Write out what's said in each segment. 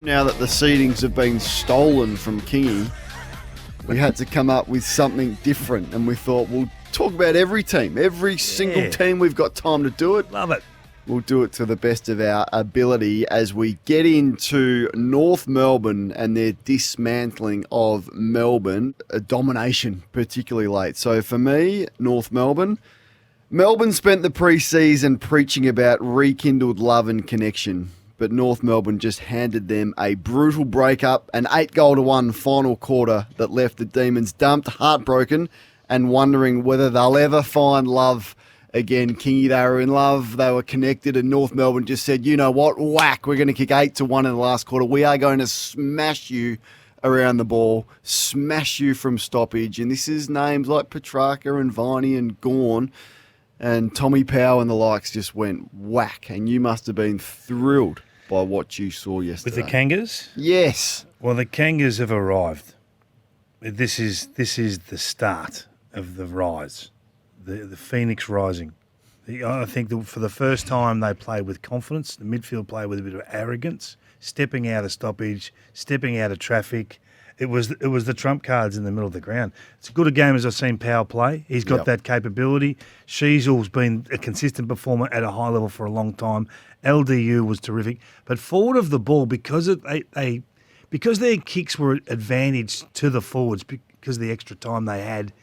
Now that the seedings have been stolen from Kingy, we had to come up with something different, and we thought we'll talk about every team, every single team. We've got time to do it. Love it. We'll do it to the best of our ability as we get into North Melbourne and their dismantling of Melbourne, a domination, particularly late. So for me, North Melbourne spent the pre-season preaching about rekindled love and connection, but North Melbourne just handed them a brutal breakup, an 8-1 final quarter that left the Demons dumped, heartbroken, and wondering whether they'll ever find love again. Kingy, they were in love, they were connected, and North Melbourne just said, you know what, whack, we're going to kick 8-1 in the last quarter. We are going to smash you around the ball, smash you from stoppage. And this is names like Petrarca and Viney and Gawn and Tommy Powell and the likes just went whack. And you must have been thrilled by what you saw yesterday. With the Kangaroos? Yes. Well, the Kangaroos have arrived. This is the start of the rise, the Phoenix rising. I think that for the first time they played with confidence. The midfield played with a bit of arrogance, stepping out of stoppage, stepping out of traffic. It was the trump cards in the middle of the ground. It's as good a game as I've seen Powell play. He's got that capability. Sheasel's been a consistent performer at a high level for a long time. LDU was terrific. But forward of the ball, because their kicks were advantaged to the forwards because of the extra time they had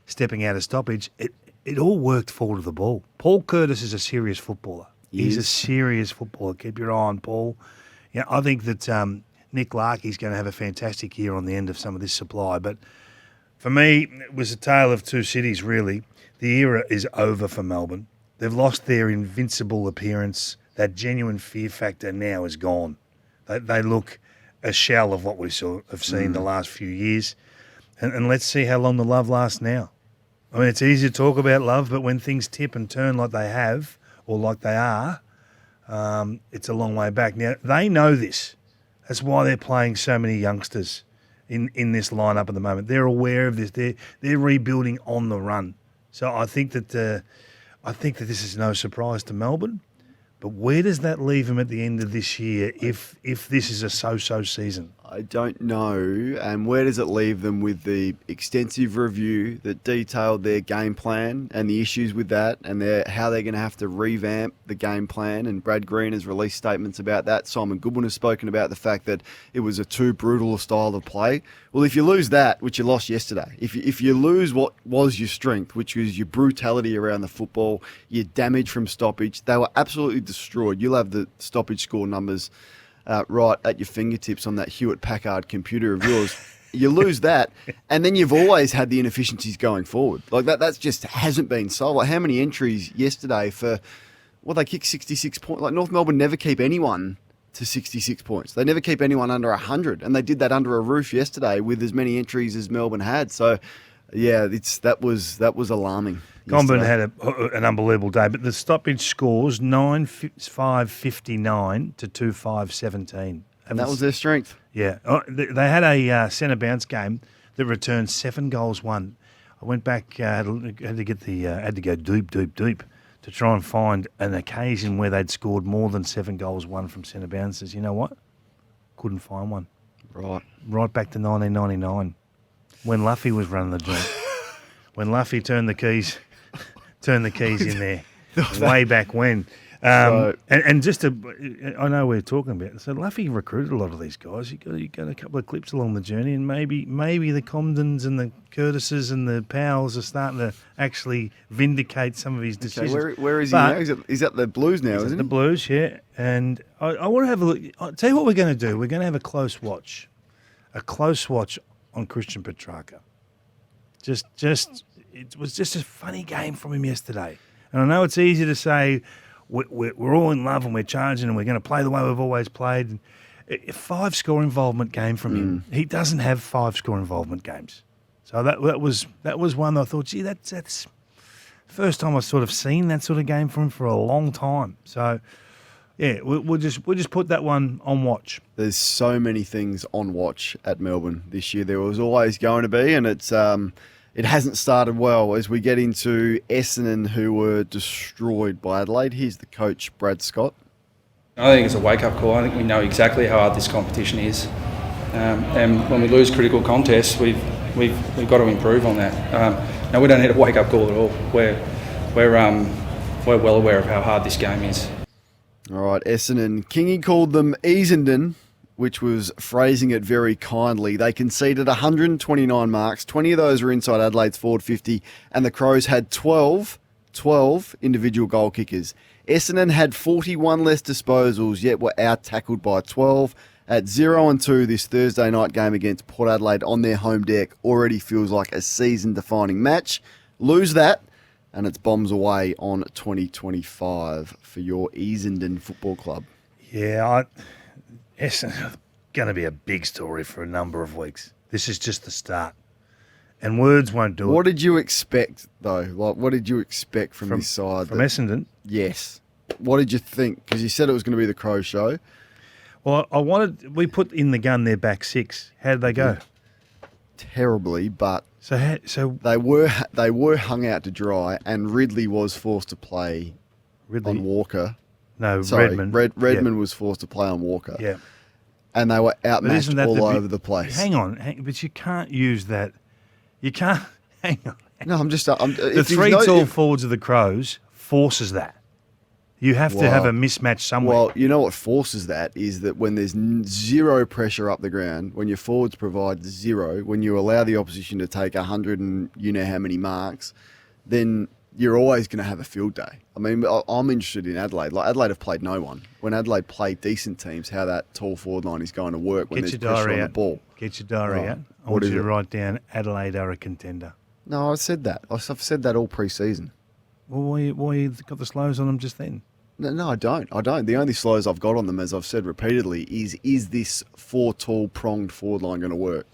stepping out of stoppage, it all worked forward of the ball. Paul Curtis is a serious footballer. He's a serious footballer. Keep your eye on Paul. Yeah, I think that Nick Larkey's going to have a fantastic year on the end of some of this supply. But for me, it was a tale of two cities, really. The era is over for Melbourne. They've lost their invincible appearance. That genuine fear factor now is gone. They look a shell of what we have seen the last few years. And let's see how long the love lasts now. I mean, it's easy to talk about love, but when things tip and turn like they have, or like they are, it's a long way back. Now, they know this. That's why they're playing so many youngsters in this lineup at the moment. They're aware of this. They're rebuilding on the run. So I think that this is no surprise to Melbourne. But where does that leave them at the end of this year if this is a so-so season? I don't know. And where does it leave them with the extensive review that detailed their game plan and the issues with that and how they're going to have to revamp the game plan? And Brad Green has released statements about that. Simon Goodwin has spoken about the fact that it was a too brutal a style of play. Well, if you lose that, which you lost yesterday, if you lose what was your strength, which was your brutality around the football, your damage from stoppage, they were absolutely destroyed. You'll have the stoppage score numbers right at your fingertips on that Hewlett-Packard computer of yours. You lose that, and then you've always had the inefficiencies going forward. Like that just hasn't been solved. Like how many entries yesterday for, they kicked 66 points. Like North Melbourne never keep anyone to 66 points. They never keep anyone under 100, and they did that under a roof yesterday with as many entries as Melbourne had. So, yeah, that was alarming. Comben had an unbelievable day, but the stoppage scores 9-5-59 to 2-5-17. And that was their strength. Yeah. They had a centre bounce game that returned 7 goals won. I went back, had to go deep to try and find an occasion where they'd scored more than 7 goals won from centre bounces. You know what? Couldn't find one. Right back to 1999 when Luffy was running the joint. When Luffy turned the keys in there, way back when. I know we're talking about it. So Luffy recruited a lot of these guys. You got a couple of clips along the journey, and maybe the Comdens and the Curtises and the Powells are starting to actually vindicate some of his decisions. Okay, where is he now? He's at the Blues now, isn't he? The Blues, yeah. And I want to have a look. I'll tell you what we're going to do. We're going to have a close watch on Christian Petrarca. It was just a funny game from him yesterday. And I know it's easy to say we're all in love and we're charging and we're going to play the way we've always played. A 5-score involvement game from him. He doesn't have 5-score involvement games. So that was one that I thought, gee, that's the first time I've sort of seen that sort of game from him for a long time. So, yeah, we'll just put that one on watch. There's so many things on watch at Melbourne this year. There was always going to be, and it hasn't started well as we get into Essendon, who were destroyed by Adelaide. Here's the coach, Brad Scott. I think it's a wake-up call. I think we know exactly how hard this competition is, and when we lose critical contests, we've got to improve on that. Now we don't need a wake-up call at all. We're well aware of how hard this game is. All right, Essendon. Kingy called them Easenden, which was phrasing it very kindly. They conceded 129 marks. 20 of those were inside Adelaide's forward 50, and the Crows had 12 individual goal kickers. Essendon had 41 less disposals, yet were out-tackled by 12. At 0-2, this Thursday night game against Port Adelaide on their home deck already feels like a season-defining match. Lose that, and it's bombs away on 2025 for your Easenden Football Club. Yeah, Essendon going to be a big story for a number of weeks. This is just the start. And words won't do it. What did you expect, though? Like, what did you expect from this side? From Essendon? Yes. What did you think? Because you said it was going to be the Crow show. Well, we put in the gun their back six. How did they go? Terribly, but so they were hung out to dry, and Ridley was forced to play on Walker. No, Sorry, Redmond. Redmond was forced to play on Walker. Yeah. And they were outmatched all over the place. Hang on, but you can't use that. You can't. Hang on. No, the three tall forwards of the Crows forces that. You have to have a mismatch somewhere. Well, you know what forces that is that when there's zero pressure up the ground, when your forwards provide zero, when you allow the opposition to take 100 and you know how many marks, then you're always going to have a field day. I mean, I'm interested in Adelaide. Like, Adelaide have played no one. When Adelaide play decent teams, how that tall forward line is going to work when there's pressure on the ball. Get your diary out. I want you to write down Adelaide are a contender. No, I said that. I've said that all pre-season. Well, why you got the slows on them just then? No, I don't. The only slows I've got on them, as I've said repeatedly, is this four tall pronged forward line going to work?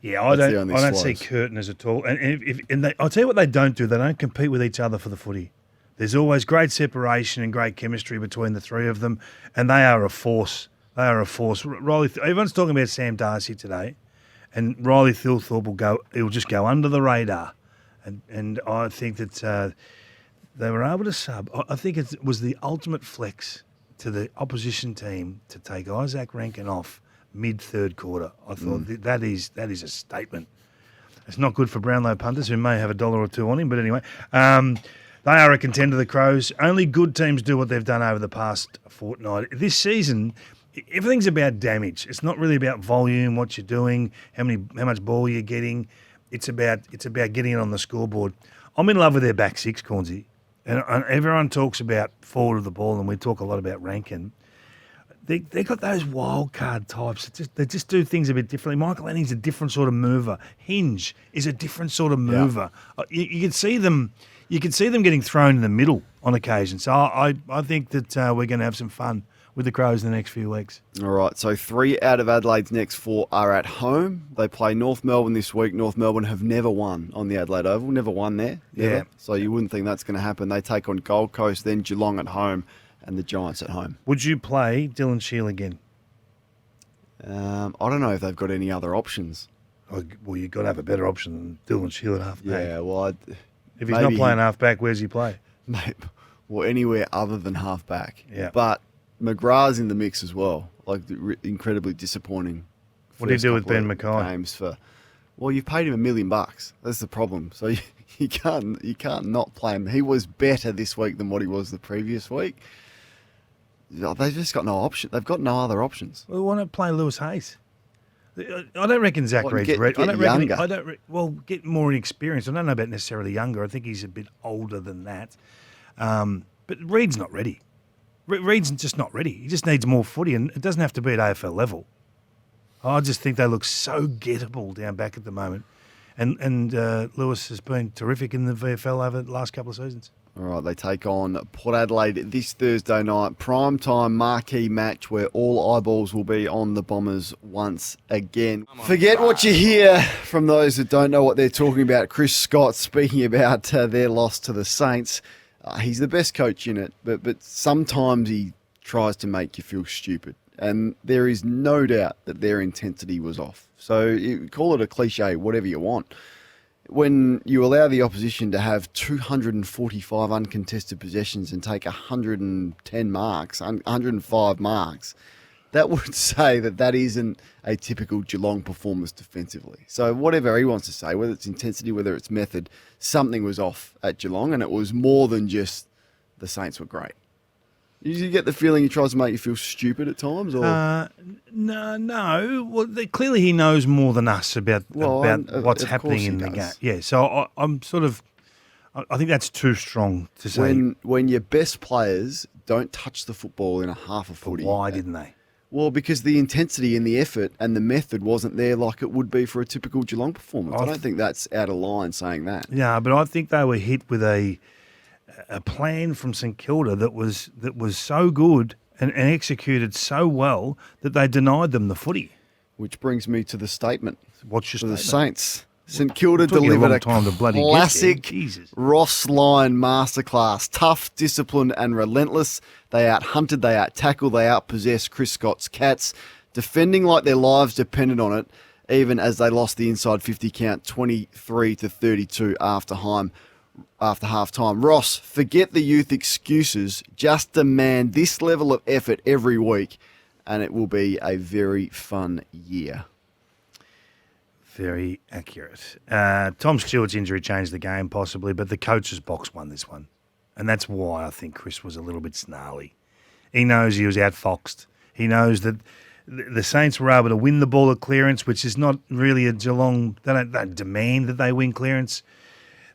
Yeah, I don't see Curtin as a tall. And I'll tell you what they don't do. They don't compete with each other for the footy. There's always great separation and great chemistry between the three of them, and they are a force. They are a force. Riley, everyone's talking about Sam Darcy today, and Riley Thilthorpe he'll just go under the radar, and I think that they were able to sub. I think it was the ultimate flex to the opposition team to take Isaac Rankin off mid-third quarter. I thought that is a statement. It's not good for Brownlow punters who may have $1 or $2 on him, but anyway, they are a contender, the Crows. Only good teams do what they've done over the past fortnight. This season, everything's about damage. It's not really about volume, what you're doing, how much ball you're getting. It's about getting it on the scoreboard. I'm in love with their back six, Cornsey. And everyone talks about forward of the ball, and we talk a lot about Rankin. They got those wild card types. They just do things a bit differently. Michael Lanning's a different sort of mover. Hinge is a different sort of mover. Yeah. You can see them. You can see them getting thrown in the middle on occasion. So I think that we're going to have some fun with the Crows in the next few weeks. All right, so 3 out of Adelaide's next 4 are at home. They play North Melbourne this week. North Melbourne have never won on the Adelaide Oval, never won there. Never. Yeah. So you wouldn't think that's going to happen. They take on Gold Coast, then Geelong at home, and the Giants at home. Would you play Dylan Shield again? I don't know if they've got any other options. Well, you've got to have a better option than Dylan Shield at halfback. Yeah, well, if he's not playing halfback, where's he play? Mate, well, anywhere other than halfback. Yeah. But McGrath's in the mix as well. Like, incredibly disappointing. What do you do with Ben Mackay? Well, you've paid him $1 million. That's the problem. So you can't not play him. He was better this week than what he was the previous week. They've just got no option. They've got no other options. Well, why not play Lewis Hayes? I don't reckon Zach Reed's ready. Get more experience. I don't know about necessarily younger. I think he's a bit older than that. But Reed's not ready. Reed's just not ready. He just needs more footy, and it doesn't have to be at AFL level. I just think they look so gettable down back at the moment. And Lewis has been terrific in the VFL over the last couple of seasons. All right, they take on Port Adelaide this Thursday night. Primetime marquee match where all eyeballs will be on the Bombers once again. Forget what you hear from those that don't know what they're talking about. Chris Scott speaking about their loss to the Saints. He's the best coach in it, but sometimes he tries to make you feel stupid. And there is no doubt that their intensity was off. So you call it a cliche, whatever you want. when you allow the opposition to have 245 uncontested possessions and take 110 marks, 105 marks, that would say that isn't a typical Geelong performance defensively. So whatever he wants to say, whether it's intensity, whether it's method, something was off at Geelong, and it was more than just the Saints were great. Did you get the feeling he tries to make you feel stupid at times? Or No. Well, clearly he knows more than us about what's happening in the game. Yeah, so I'm sort of... I think that's too strong to say. When your best players don't touch the football in a half a footy. Why didn't they? Well, because the intensity and the effort and the method wasn't there like it would be for a typical Geelong performance. I don't think that's out of line saying that. Yeah, but I think they were hit with a plan from St Kilda that was so good and executed so well that they denied them the footy. Which brings me to the statement. What's your for statement? The Saints. St Kilda Took you delivered long time to bloody classic Jesus. Ross Lyon masterclass. Tough, disciplined and relentless. They out-hunted, they out-tackled, they out-possessed Chris Scott's Cats, defending like their lives depended on it, even as they lost the inside 50 count 23-32 after half-time. Ross, forget the youth excuses. Just demand this level of effort every week, and it will be a very fun year. Very accurate. Tom Stewart's injury changed the game possibly, but the coach's box won this one. And that's why I think Chris was a little bit snarly. He knows he was outfoxed. He knows that the Saints were able to win the ball at clearance, which is not really a Geelong. They don't demand that they win clearance.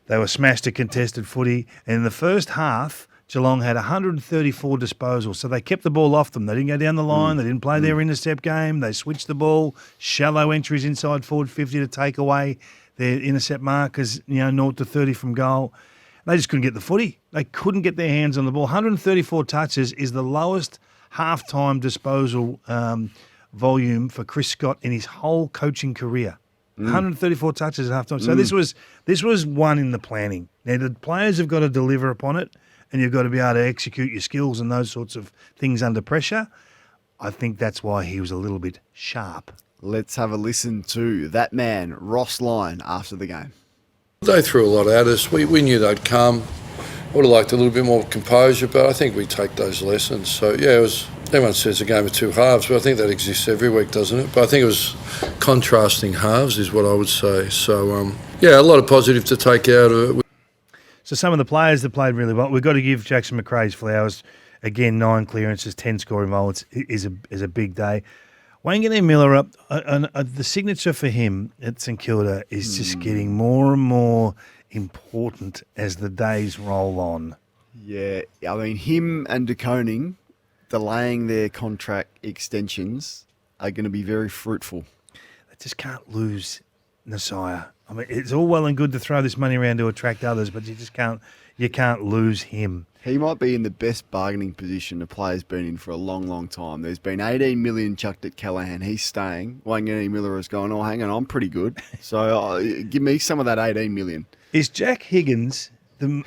They were smashed to contested footy. And in the first half, Geelong had 134 disposals. So they kept the ball off them. They didn't go down the line. They didn't play their intercept game. They switched the ball. Shallow entries inside forward 50 to take away their intercept markers, 0 to 30 from goal. They just couldn't get the footy. They couldn't get their hands on the ball. 134 touches is the lowest half-time disposal volume for Chris Scott in his whole coaching career. 134 touches at half-time. So this was one in the planning. Now, the players have got to deliver upon it, and you've got to be able to execute your skills and those sorts of things under pressure. I think that's why he was a little bit sharp. Let's have a listen to that man, Ross Lyon, after the game. They threw a lot at us. We knew they'd come. Would have liked a little bit more composure, but I think we take those lessons. So, yeah, it was. Everyone says a game of two halves, but I think that exists every week, doesn't it? But I think it was contrasting halves is what I would say. So, yeah, a lot of positive to take out of it. So some of the players that played really well, we've got to give Jackson McRae's flowers. Again, 9 clearances, 10 scoring goals is a big day. Wanganeen Miller up. The signature for him at St Kilda is just getting more and more important as the days roll on. Yeah, I mean, him and De Koning delaying their contract extensions are going to be very fruitful. They just can't lose Nasiah. I mean, it's all well and good to throw this money around to attract others, but you just can't lose him. He might be in the best bargaining position a player's been in for a long, long time. There's been 18 million chucked at Callaghan. He's staying. Wanganeen Miller is going, oh, hang on, I'm pretty good. So give me some of that 18 million. Is Jack Higgins the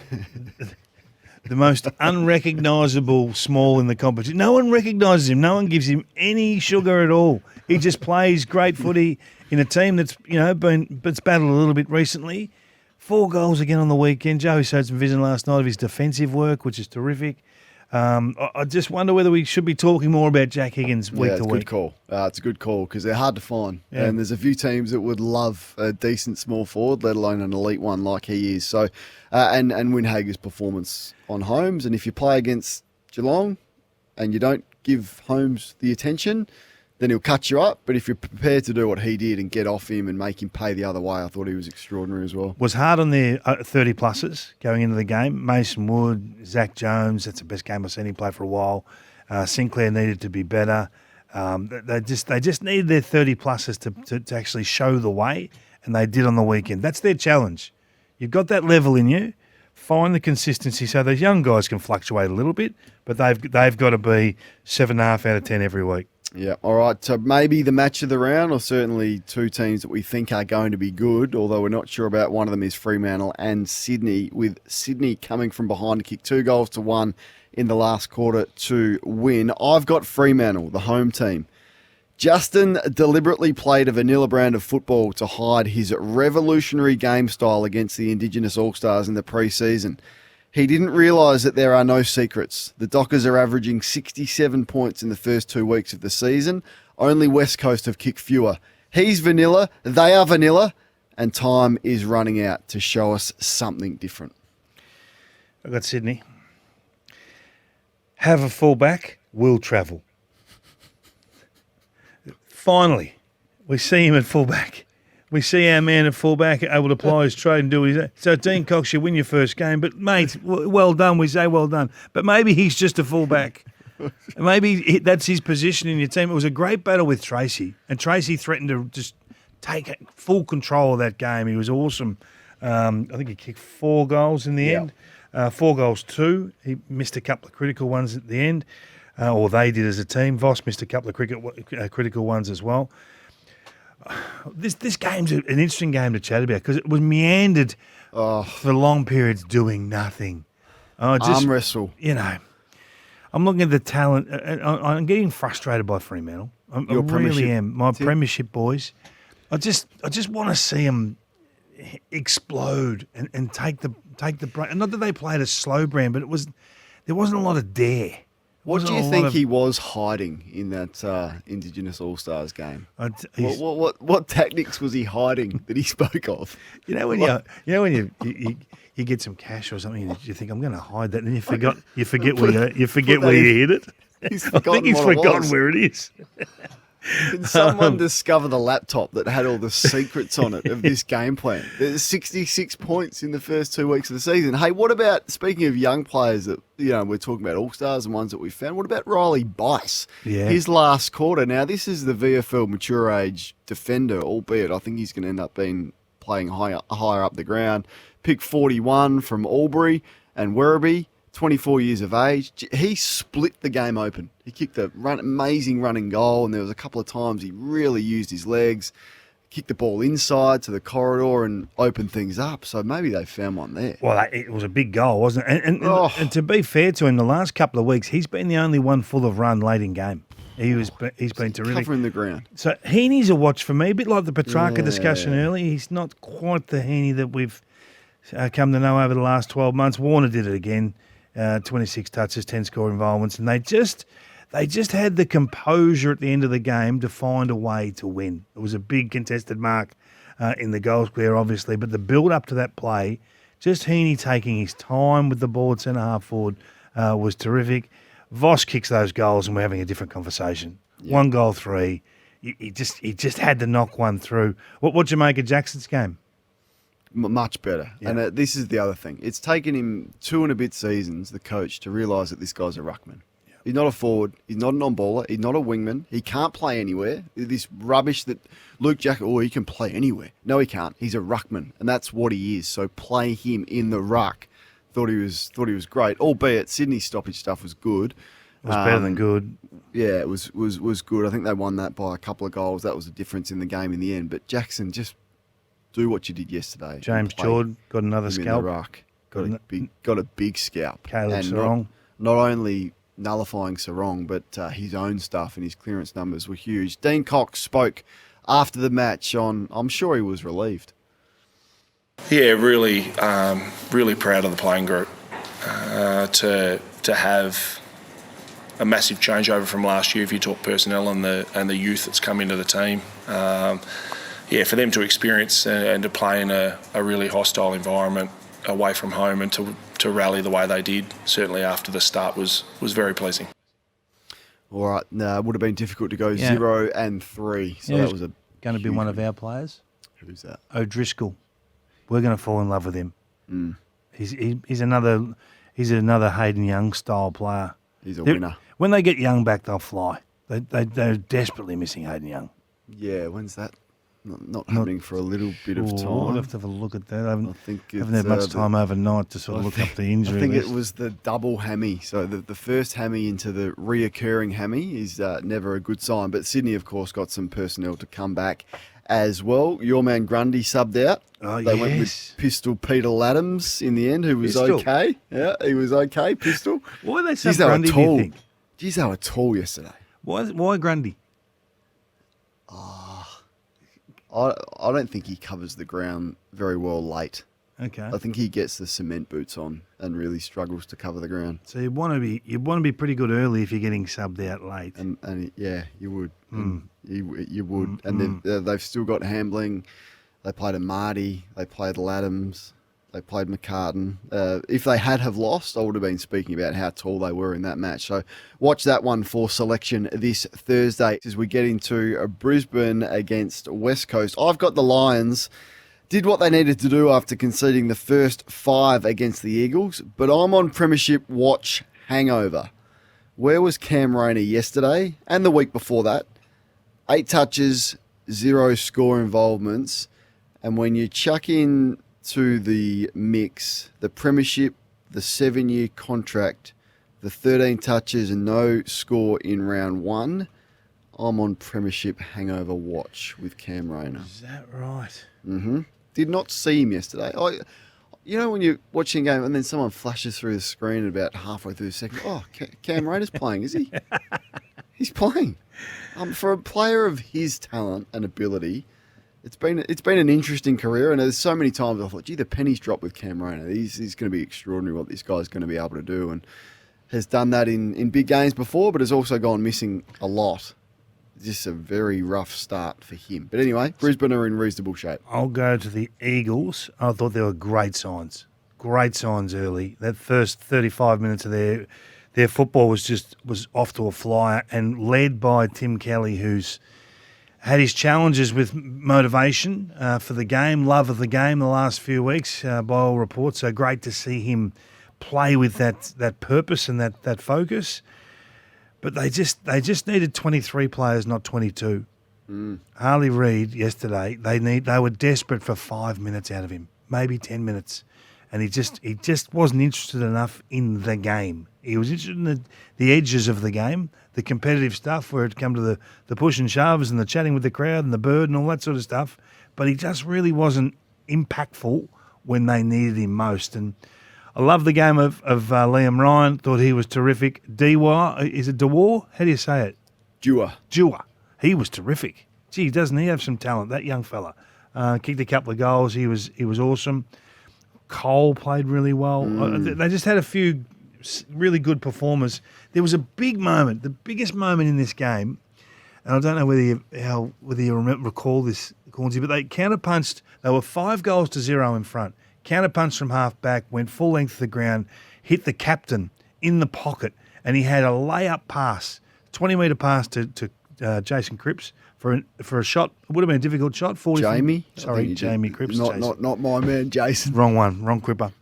most unrecognisable small in the competition? No one recognises him. No one gives him any sugar at all. He just plays great footy in a team that's that's battled a little bit recently. 4 goals again on the weekend. Joey showed some vision last night of his defensive work, which is terrific. I just wonder whether we should be talking more about Jack Higgins week to week. It's a good call. It's a good call because they're hard to find. Yeah. And there's a few teams that would love a decent small forward, let alone an elite one like he is. So, and Windhager's performance on Holmes. And if you play against Geelong and you don't give Holmes the attention, then he'll cut you up. But if you're prepared to do what he did and get off him and make him pay the other way, I thought he was extraordinary as well. Was hard on their 30-plussers going into the game. Mason Wood, Zach Jones, that's the best game I've seen him play for a while. Sinclair needed to be better. They just needed their 30-plussers to actually show the way, and they did on the weekend. That's their challenge. You've got that level in you. Find the consistency so those young guys can fluctuate a little bit, but they've got to be 7.5 out of 10 every week. Yeah, all right. So maybe the match of the round, or certainly 2 teams that we think are going to be good, although we're not sure about. One of them is Fremantle and Sydney, with Sydney coming from behind to kick 2-1 in the last quarter to win. I've got Fremantle, the home team, Justin deliberately played a vanilla brand of football to hide his revolutionary game style against the Indigenous All-Stars in the pre-season. He didn't realise that there are no secrets. The Dockers are averaging 67 points in the first 2 weeks of the season. Only West Coast have kicked fewer. He's vanilla, they are vanilla, and time is running out to show us something different. I've got Sydney. Have a fullback, will travel. Finally, we see him at fullback. We see our man at fullback able to apply his trade and do his... So, Dean Cox, you win your first game. But, mate, well done. We say well done. But maybe he's just a fullback. Maybe that's his position in your team. It was a great battle with Tracy. And Tracy threatened to just take full control of that game. He was awesome. I think he kicked 4 goals in the end. 4 goals, 2. He missed a couple of critical ones at the end. Or they did as a team. Voss missed a couple of critical ones as well. This game's an interesting game to chat about because it was meandered for long periods doing nothing. Arm wrestle. You know, I'm looking at the talent. I'm getting frustrated by Fremantle. I really am. My premiership boys. I just want to see them explode and take the break. And not that they played a slow brand, but there wasn't a lot of dare. What do you think he was hiding in that Indigenous All-Stars game? What tactics was he hiding that he spoke of? You know when you get some cash or something, you think I'm going to hide that, and you forget where you hid it. I think he's forgotten where it is. Can someone discover the laptop that had all the secrets on it of this game plan? There's 66 points in the first 2 weeks of the season. Hey, what about, speaking of young players that, we're talking about All-Stars and ones that we found, what about Riley Bice? Yeah. His last quarter. Now, this is the VFL mature age defender, albeit I think he's going to end up playing higher up the ground. Pick 41 from Albury and Werribee. 24 years of age. He split the game open. He kicked amazing running goal, and there was a couple of times he really used his legs, kicked the ball inside to the corridor and opened things up. So maybe they found one there. Well, it was a big goal, wasn't it? And to be fair to him, the last couple of weeks, he's been the only one full of run late in game. He's been terrific. Covering the ground. So Heaney's a watch for me, a bit like the Petrarca discussion earlier. He's not quite the Heaney that we've come to know over the last 12 months. Warner did it again. 26 touches, 10 score involvements, and they just had the composure at the end of the game to find a way to win. It was a big contested mark in the goal square, obviously, but the build up to that play, just Heaney taking his time with the ball at centre half forward was terrific. Voss kicks those goals, and we're having a different conversation. Yeah. 1 goal, 3. He just had to knock one through. What'd you make of Jackson's game? Much better. Yeah. And this is the other thing. It's taken him 2 and a bit seasons, the coach, to realise that this guy's a ruckman. Yeah. He's not a forward. He's not an on-baller. He's not a wingman. He can't play anywhere. This rubbish that Luke Jackson, he can play anywhere. No, he can't. He's a ruckman, and that's what he is. So play him in the ruck. Thought he was great, albeit Sydney's stoppage stuff was good. It was better than good. Yeah, it was good. I think they won that by a couple of goals. That was the difference in the game in the end. But Jackson, just do what you did yesterday. James Jordan got another scalp. Got a big scalp. Caleb Sarong. Not only nullifying Sarong, but his own stuff and his clearance numbers were huge. Dean Cox spoke after the match on, I'm sure he was relieved. Yeah, really proud of the playing group to have a massive changeover from last year. If you talk personnel and the youth that's come into the team. For them to experience and to play in a really hostile environment away from home and to rally the way they did, certainly after the start, was very pleasing. All right, it would have been difficult to go 0 and 3. So that was going to be one of our players. Who's that? O'Driscoll. We're going to fall in love with him. Mm. He's another Hayden Young style player. He's a winner. When they get Young back, they'll fly. They're desperately missing Hayden Young. Yeah, when's that? Not happening for a little bit of time. We'll have to have a look at that. I haven't had much time overnight to sort of look up the injury. I think it was the double hammy. So the first hammy into the reoccurring hammy is never a good sign. But Sydney, of course, got some personnel to come back as well. Your man Grundy subbed out. They went with Pistol Peter Laddams in the end, who was okay. Yeah, he was okay, Pistol. Why they sub Grundy, do you think? Geez, they were tall yesterday. Why Grundy? I don't think he covers the ground very well late. Okay. I think he gets the cement boots on and really struggles to cover the ground. So you want to be pretty good early if you're getting subbed out late. And yeah, you would. You would. And they've still got Hambling. They played a Marty. They played Laddams. They played McCartan. If they had have lost, I would have been speaking about how tall they were in that match. So watch that one for selection this Thursday as we get into Brisbane against West Coast. I've got the Lions. Did what they needed to do after conceding the first 5 against the Eagles, but I'm on Premiership Watch hangover. Where was Cam Rayner yesterday and the week before that? 8 touches, 0 score involvements. And when you chuck in to the mix, the Premiership, the 7-year contract, the 13 touches and no score in round 1, I'm on Premiership hangover watch with Cam Rayner. Is that right? Mm-hmm. Did not see him yesterday. You know when you're watching a game and then someone flashes through the screen about halfway through the second, Cam Rayner's playing, is he? He's playing. For a player of his talent and ability, it's been an interesting career, and there's so many times I thought, gee, the penny's dropped with Cam Rayner. He's going to be extraordinary what this guy's going to be able to do, and has done that in big games before, but has also gone missing a lot. Just a very rough start for him. But anyway, Brisbane are in reasonable shape. I'll go to the Eagles. I thought there were great signs. Great signs early. That first 35 minutes of their football was off to a flyer, and led by Tim Kelly, who's had his challenges with motivation for the game, love of the game the last few weeks, by all reports. So great to see him play with that purpose and that focus. But they just needed 23 players, not 22. Harley Reid yesterday, they were desperate for 5 minutes out of him, maybe 10 minutes. And he just wasn't interested enough in the game. He was interested in the edges of the game, the competitive stuff where it come to the push and shoves and the chatting with the crowd and the bird and all that sort of stuff. But he just really wasn't impactful when they needed him most. And I love the game of Liam Ryan. Thought he was terrific. Dewar, is it Dewar? How do you say it? Dewar. He was terrific. Gee, doesn't he have some talent, that young fella? Kicked a couple of goals. He was awesome. Cole played really well. They just had a few really good performers. There was a big moment, the biggest moment in this game, and I don't know whether you recall this, Cornsey, but they counterpunched. They were 5-0 in front. Counterpunched from half back, went full length to the ground, hit the captain in the pocket, and he had a layup pass, 20-metre pass to Jason Cripps for a shot. It would have been a difficult shot. Jamie Cripps. Not my man, Jason. Wrong one, wrong Cripper.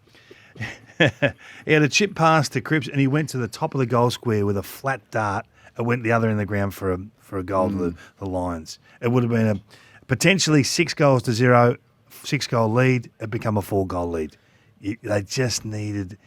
He had a chip pass to Cripps, and he went to the top of the goal square with a flat dart. It went the other end of the ground for a goal to the Lions. It would have been a potentially 6-0, 6-goal lead. It become a 4-goal lead. They just needed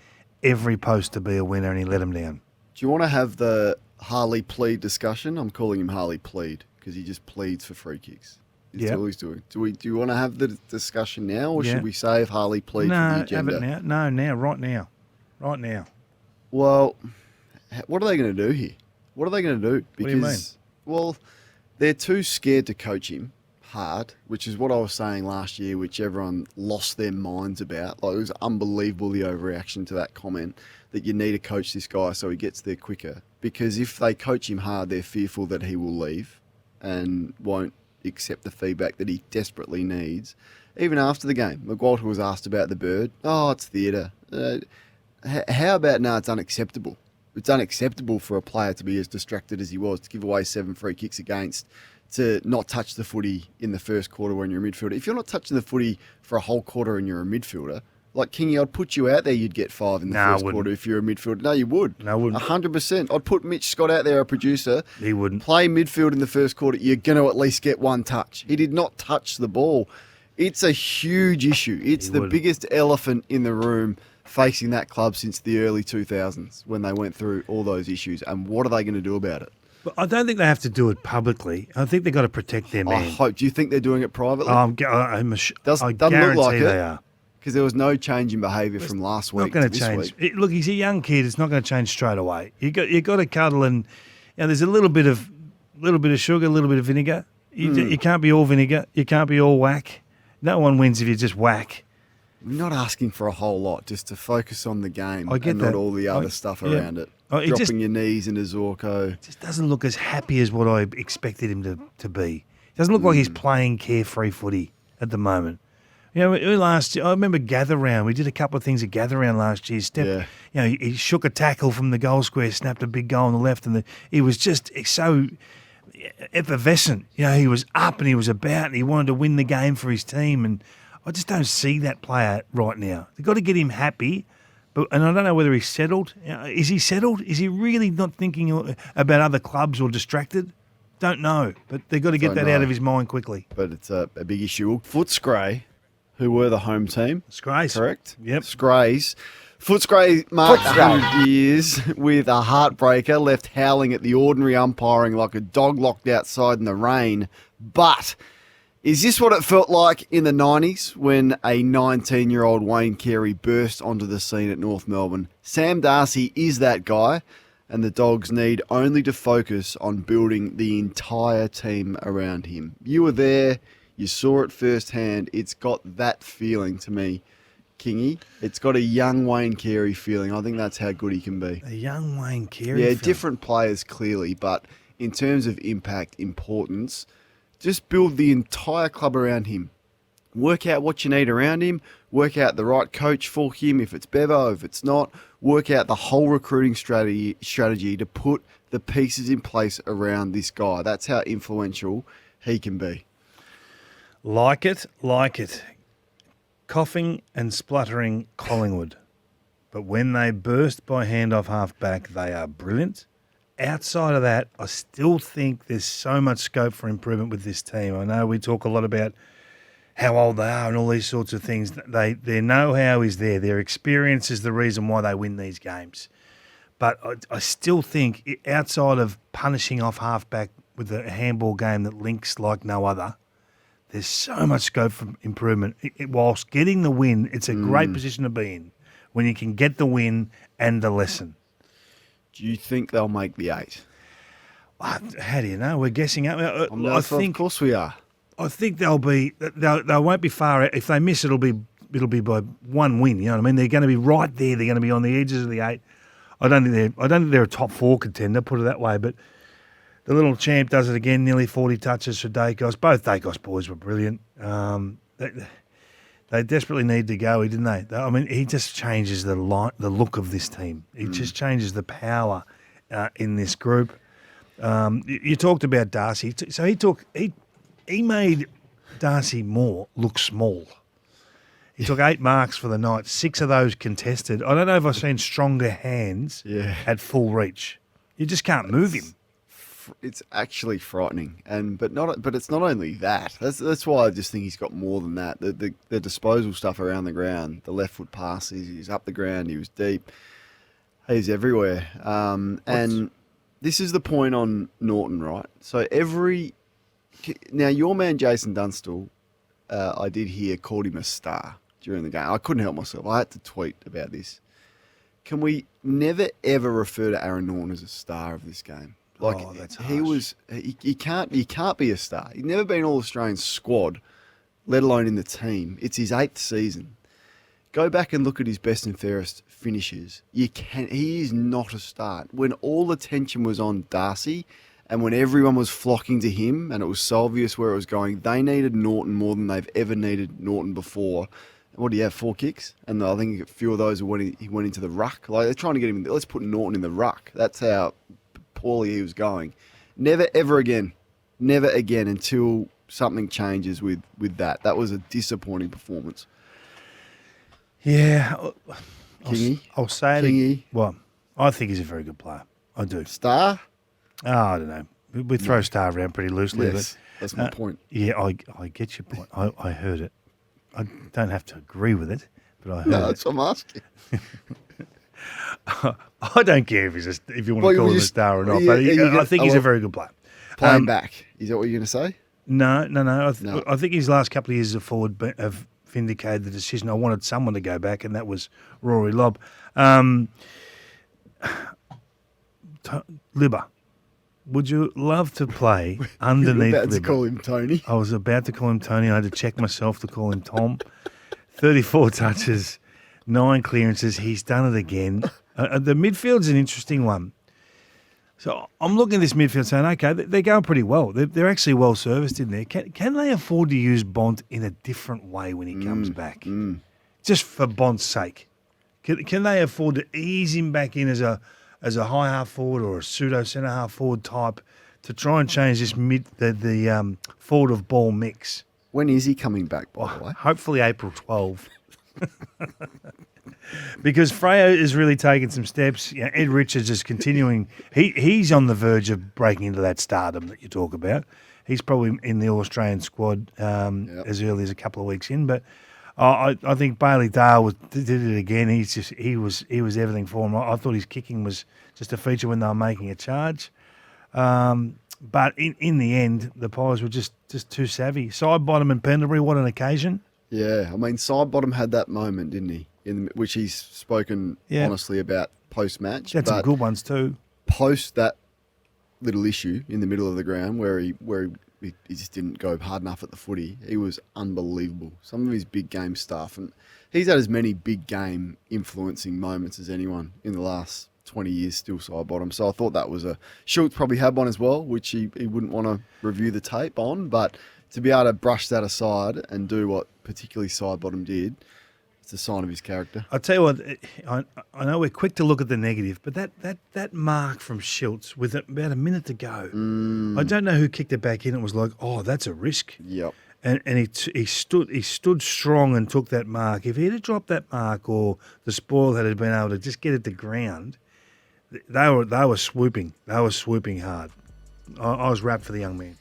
every post to be a winner, and he let them down. Do you want to have the Harley plead discussion? I'm calling him Harley plead because he just pleads for free kicks. That's all he's doing. Do you want to have the discussion now, or should we save Harley plead for the agenda? No, have it now. No, right now. Well, what are they going to do here? What are they going to do? Because, what do you mean? Well, they're too scared to coach him hard, which is what I was saying last year, which everyone lost their minds about. Like, it was unbelievable, the overreaction to that comment, that you need to coach this guy so he gets there quicker. Because if they coach him hard, they're fearful that he will leave and won't accept the feedback that he desperately needs. Even after the game, McWalter was asked about the bird. Oh, it's theatre. How about now it's unacceptable? It's unacceptable for a player to be as distracted as he was, to give away 7 free kicks against, to not touch the footy in the first quarter when you're a midfielder. If you're not touching the footy for a whole quarter and you're a midfielder, like Kingy, I'd put you out there, you'd get 5 in the first quarter if you're a midfielder. No, you would. No, I wouldn't. 100%. I'd put Mitch Scott out there, a producer. He wouldn't. Play midfield in the first quarter. You're going to at least get 1 touch. He did not touch the ball. It's a huge issue. It's the biggest elephant in the room facing that club since the early 2000s when they went through all those issues. And what are they going to do about it? But I don't think they have to do it publicly. I think they've got to protect their man. I hope. Do you think they're doing it privately? I Doesn't guarantee look like they are. Because there was no change in behaviour from last week. Not going to change. Look, he's a young kid. It's not going to change straight away. You got to cuddle, and there's a little bit of sugar, a little bit of vinegar. You can't be all vinegar. You can't be all whack. No one wins if you just whack. We're not asking for a whole lot, just to focus on the game I get and that. not all the other stuff around it. It Dropping your knees into Zorko. just doesn't look as happy as what I expected him to be. Doesn't look like he's playing carefree footy at the moment. You know, last year, I remember gather round. We did a couple of things at gather round last year. You know, he shook a tackle from the goal square, snapped a big goal on the left, and he was just so effervescent. You know, he was up and he was about, and he wanted to win the game for his team. And I just don't see that player right now. They've got to get him happy. And I don't know whether he's settled. You know, is he settled? Is he really not thinking about other clubs or distracted? Don't know. But they've got to get that out of his mind quickly. But it's a big issue. Footscray, who were the home team. Scrays. Correct? Yep. Scrays. Footscray marked 100 years with a heartbreaker, left howling at the ordinary umpiring like a dog locked outside in the rain. But is this what it felt like in the 90s when a 19-year-old Wayne Carey burst onto the scene at North Melbourne? Sam Darcy is that guy, and the Dogs need only to focus on building the entire team around him. You were there. You saw it firsthand. It's got that feeling to me, Kingy. It's got a young Wayne Carey feeling. I think that's how good he can be. A young Wayne Carey. Yeah, film. different players clearly, but in terms of impact, importance, just build the entire club around him. Work out what you need around him. Work out the right coach for him, if it's Bevo, if it's not. Work out the whole recruiting strategy to put the pieces in place around this guy. That's how influential he can be. Like it. Coughing and spluttering Collingwood. But when they burst by handoff half-back, they are brilliant. Outside of that, I still think there's so much scope for improvement with this team. I know we talk a lot about how old they are and all these sorts of things. Their know-how is there. Their experience is the reason why they win these games. But I still think, outside of punishing off half-back with a handball game that links like no other, there's so much scope for improvement. Whilst getting the win, it's a great position to be in when you can get the win and the lesson. Do you think they'll make the 8? How do you know? We're guessing. I think, of course we are. I think they'll they won't be far. If they miss, it'll be by one win. You know what I mean? They're going to be right there. They're going to be on the edges of the 8. I don't think they're a top 4 contender. Put it that way. But the little champ does it again. Nearly 40 touches for Dacos. Both Dacos boys were brilliant. They desperately need to go, didn't they? I mean, he just changes the look of this team. He just changes the power in this group. You talked about Darcy. So he made Darcy Moore look small. He took 8 marks for the night, 6 of those contested. I don't know if I've seen stronger hands at full reach. You just can't move him. It's actually frightening, but it's not only that. That's why I just think he's got more than that. The disposal stuff around the ground, the left foot passes, he's up the ground, he was deep, he's everywhere. And this is the point on Norton, right? So now your man Jason Dunstall, I did hear called him a star during the game. I couldn't help myself. I had to tweet about this. Can we never ever refer to Aaron Norton as a star of this game? Like that's he can't be a star. He's never been All-Australian squad, let alone in the team. It's his 8th season. Go back and look at his best and fairest finishes. He is not a star. When all attention was on Darcy and when everyone was flocking to him and it was so obvious where it was going, they needed Norton more than they've ever needed Norton before. What do you have, 4 kicks? And I think a few of those he went into the ruck. Like they're trying to get him. Let's put Norton in the ruck. That's how poorly he was going. Never again until something changes with that. That was a disappointing performance. Yeah, Kingy? I'll say Kingy? Well, I think he's a very good player. I do. Star? Oh, I don't know. We throw star around pretty loosely. Yes, that's my point. Yeah, I get your point. I heard it. I don't have to agree with it, but I heard No, it. that's what I'm asking. I don't care if you want to call him a star or not, but I think he's a very good player. Playing back. Is that what you're going to say? No. I think his last couple of years as a forward have vindicated the decision. I wanted someone to go back, and that was Rory Lobb. Libba. would you love to play You're underneath about to Libba? call him Tony. I was about to call him Tony. I had to check myself to call him Tom. 34 touches, 9 clearances. He's done it again. The midfield's an interesting one. So I'm looking at this midfield saying, okay, they're going pretty well. They're actually well serviced in there. Can they afford to use Bont in a different way when he comes back? Just for Bont's sake. Can they afford to ease him back in as a high half forward or a pseudo centre half forward type to try and change this the forward of ball mix? When is he coming back, by the way? Hopefully April 12. Because Freo is really taking some steps. You know, Ed Richards is continuing. He's on the verge of breaking into that stardom that you talk about. He's probably in the All-Australian squad as early as a couple of weeks in. But I think Bailey Dale did it again. He was everything for him. I thought his kicking was just a feature when they were making a charge. But in the end, the Pies were just too savvy. Sidebottom and Pendlebury, what an occasion. Yeah, I mean, Sidebottom had that moment, didn't he? Which he's spoken honestly about post-match. That's some good ones too. Post that little issue in the middle of the ground where he just didn't go hard enough at the footy, he was unbelievable. Some of his big game stuff, and he's had as many big game influencing moments as anyone in the last 20 years still Sidebottom. So I thought that was Schultz probably had one as well, which he wouldn't want to review the tape on, but to be able to brush that aside and do what particularly Sidebottom did, it's a sign of his character. I'll tell you what, I know we're quick to look at the negative, but that mark from Schultz with about a minute to go, I don't know who kicked it back in. It was like, oh, that's a risk. Yep. And he stood strong and took that mark. If he had dropped that mark or the spoil had been able to just get it to ground, they were swooping. They were swooping hard. I was wrapped for the young man.